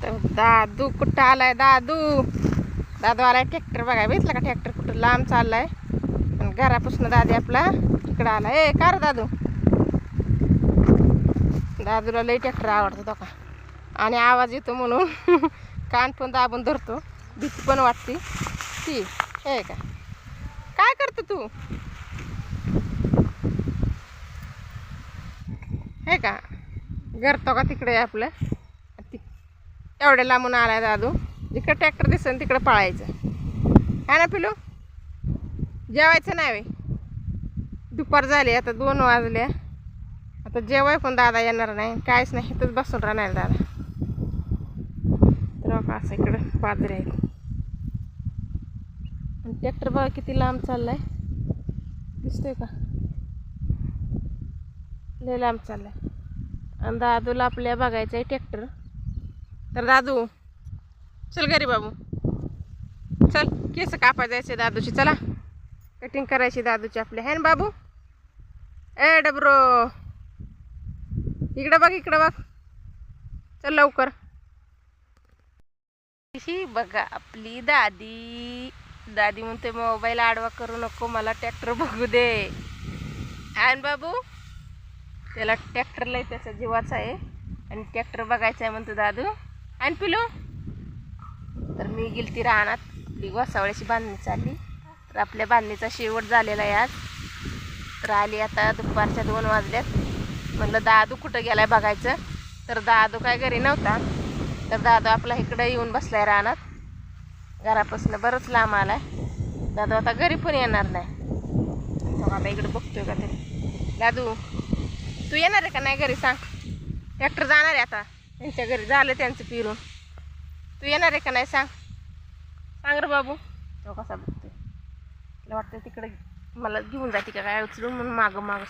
तर दादू कुठं आलाय? दादू आलाय ट्रॅक्टर बघाय. भेटला का ट्रॅक्टर? कुठं लांब चाललाय आणि घरापासून दादी आपला इकडं आला. ए का रे दादूला लई ट्रॅक्टर आवडतो तो का. आणि आवाज येतो म्हणून कान पण दाबून धरतो. भीती पण वाटते ती. हे का काय करतो तू? हे का करतो का तिकडे आपलं? एवढ्या लांबून आलाय दादू. जिकडे ट्रॅक्टर दिसन तिकडे पळायचं है ना पिलू? जेवायचं नाही वे? दुपार झाली आता 2 वाजल्या. आता जेवाय पण दादा येणार नाही, काहीच नाही. इथंच बसून राहणार दादा. तर असं इकडं पादरी आहे. ट्रॅक्टर बघा किती लांब चाललाय, दिसतोय का? लय लांब चाललाय. आणि दादूला आपल्या बघायचं आहे ट्रॅक्टर. तर दादू चल घरी बाबू, चल. केस कापाय जायचे दादूची. चला कटिंग करायची दादूची आपल्या, है ना बाबू? ए डबरो इकडं बघ, इकडं बघ, चल लवकर. ही बघा आपली दादी. दादी म्हणते मोबाईल आडवा करू नको, मला ट्रॅक्टर बघू दे. आहे बाबू? त्याला ट्रॅक्टर लय त्याचा जीवाचा आहे आणि ट्रॅक्टर बघायचा आहे म्हणतो दादू. आणि पिलू तर मी गेलती रानात. आपली गोसावळ्याची बांधणी चालली. तर आपल्या बांधणीचा शेवट झालेला आहे आज. तर आली आता दुपारच्या 2 वाजल्यात. म्हटलं दादू कुठं गेलाय बघायचं. तर दादू काय घरी नव्हता. तर दादू आपला इकडं येऊन बसलाय रानात. घरापासून बरंच लांब आलाय. दादू आता घरी पण येणार नाही. आता इकडं बघतोय का तरी. दादू तू येणार आहे का नाही घरी? सांग. ट्रॅक्टर जाणार आहे आता त्यांच्या घरी, झालं त्यांचं फिरून. तू येणार आहे का नाही? सांग रे बाबू. तो कसा बघतोय, मला वाटतं तिकडे मला घेऊन जाते का काय उचलून, म्हणून मागं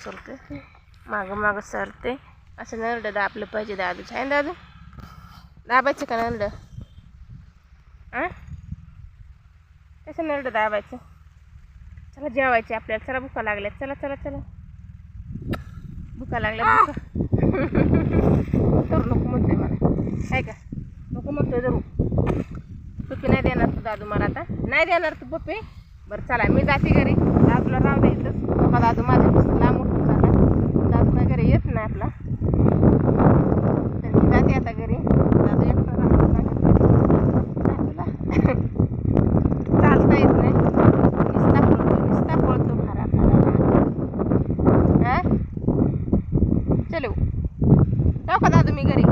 सरते. असं नरडं दाबलं पाहिजे दादूच. आहे ना दादू? दाबायचं का नरडं? कसं नरडं दाबायचं? चला जेवायचे आपल्याला. चला भुका लागल्या. चला चला चला भुका लागल्या. धरू नको म्हणतोय मला, आहे का? नको म्हणतोय धरू. पप्पी नाही देणार तू दादू मला आता? नाही देणार तू पप्पी? बरं चला मी जाते घरी. दादूला राव द्यायचं. बाबा दादू माझ्यापासून लांब उठून चालला. दादू काय घरी येत नाही आपला. तर मी जाते आता घरी. दादू एकटा राहतो दादूला चालता येत नाही. नुसता पळतो भारा भारा. चलो जाऊ का दादू मी घरी?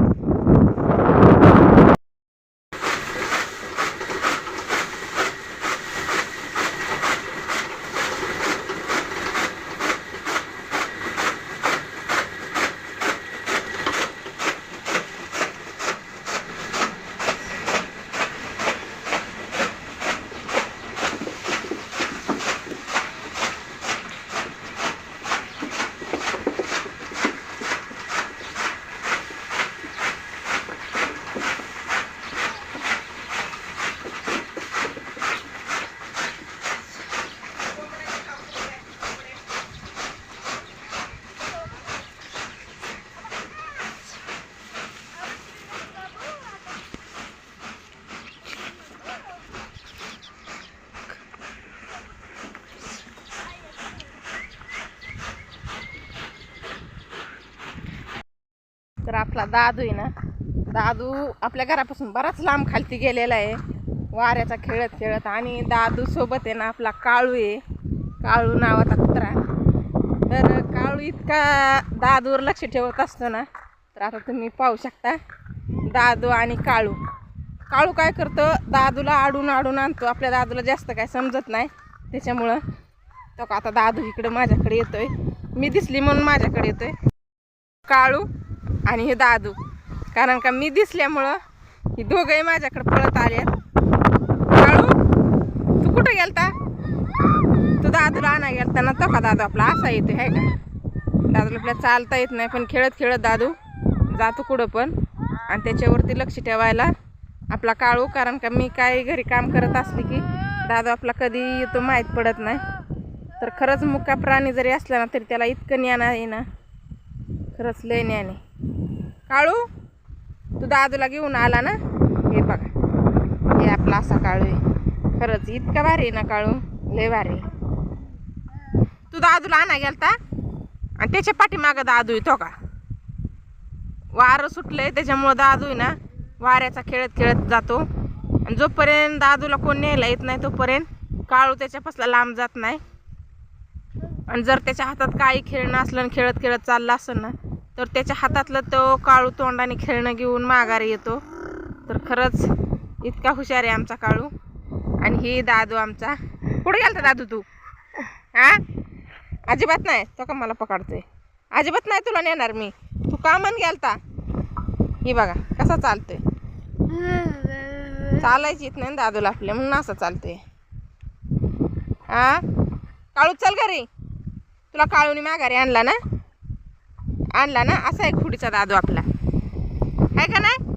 तर आपला दादू आहे ना, दादू आपल्या घरापासून बराच लांब खालती गेलेला आहे वाऱ्याचा खेळत खेळत. आणि दादू सोबत आहे ना आपला काळू आहे. काळू नावाचा कुत्रा. तर काळू इतका दादूवर लक्ष ठेवत असतो ना. तर आता तुम्ही पाहू शकता दादू आणि काळू. काळू काय करतो, दादूला आडून आणतो. आपल्या दादूला जास्त काय समजत नाही त्याच्यामुळं. तो का आता दादू इकडे माझ्याकडे येतोय. मी दिसली म्हणून माझ्याकडे येतोय काळू आणि हे दादू. कारण का मी दिसल्यामुळं ही दोघंही माझ्याकडे पळत आले. काळू तू कुठं गेलता? तू दादूला आणा गेलता ना. तो का दादू आपला असा येतो आहे का? दादूला आपल्याला चालता येत नाही, पण खेळत खेळत दादू जातो कुठं पण. आणि त्याच्यावरती लक्ष ठेवायला आपला काळू. कारण का मी काय घरी काम करत असली की दादू आपला कधी येतो माहीत पडत नाही. तर खरंच मुका प्राणी जरी असला ना तरी त्याला इतकं ज्ञान आहे ना, खरंच लय ज्ञान आहे. काळू तू दादूला घेऊन आला ना, हे बघा, हे आपला असा काळू आहे. खरंच इतका भारी आहे ना काळू, लय भारी. तू दादूला आणा गेलता आणि त्याच्या पाठीमागं दादू येतो का. वारं सुटलंय त्याच्यामुळं दादू आहे ना वाऱ्याचा खेळत खेळत जातो. आणि जोपर्यंत दादूला कोण न्यायला येत नाही तोपर्यंत काळू त्याच्यापासला लांब जात नाही. आणि जर त्याच्या हातात काही खेळणं असलं आणि खेळत खेळत चाललं असेल ना तर त्याच्या हातातलं तो काळू तोंडाने खेळणं घेऊन माघारी येतो. तर खरंच इतका हुशार आहे आमचा काळू. आणि ही दादू आमचा. कुठे गेलता दादू तू. हा अजिबात नाही, तो का मला पकडतोय. अजिबात नाही तुला नेणार मी. तू का मन गेलता. ही बघा कसा चालतोय. चालायची येत नाही दादूला आपल्या म्हणून असं चालतोय. हा काळू चल घरी. तुला काळूनी माघारी आणला ना, आणला ना. असा एक खुडीचा दादू आपला आहे का नाही.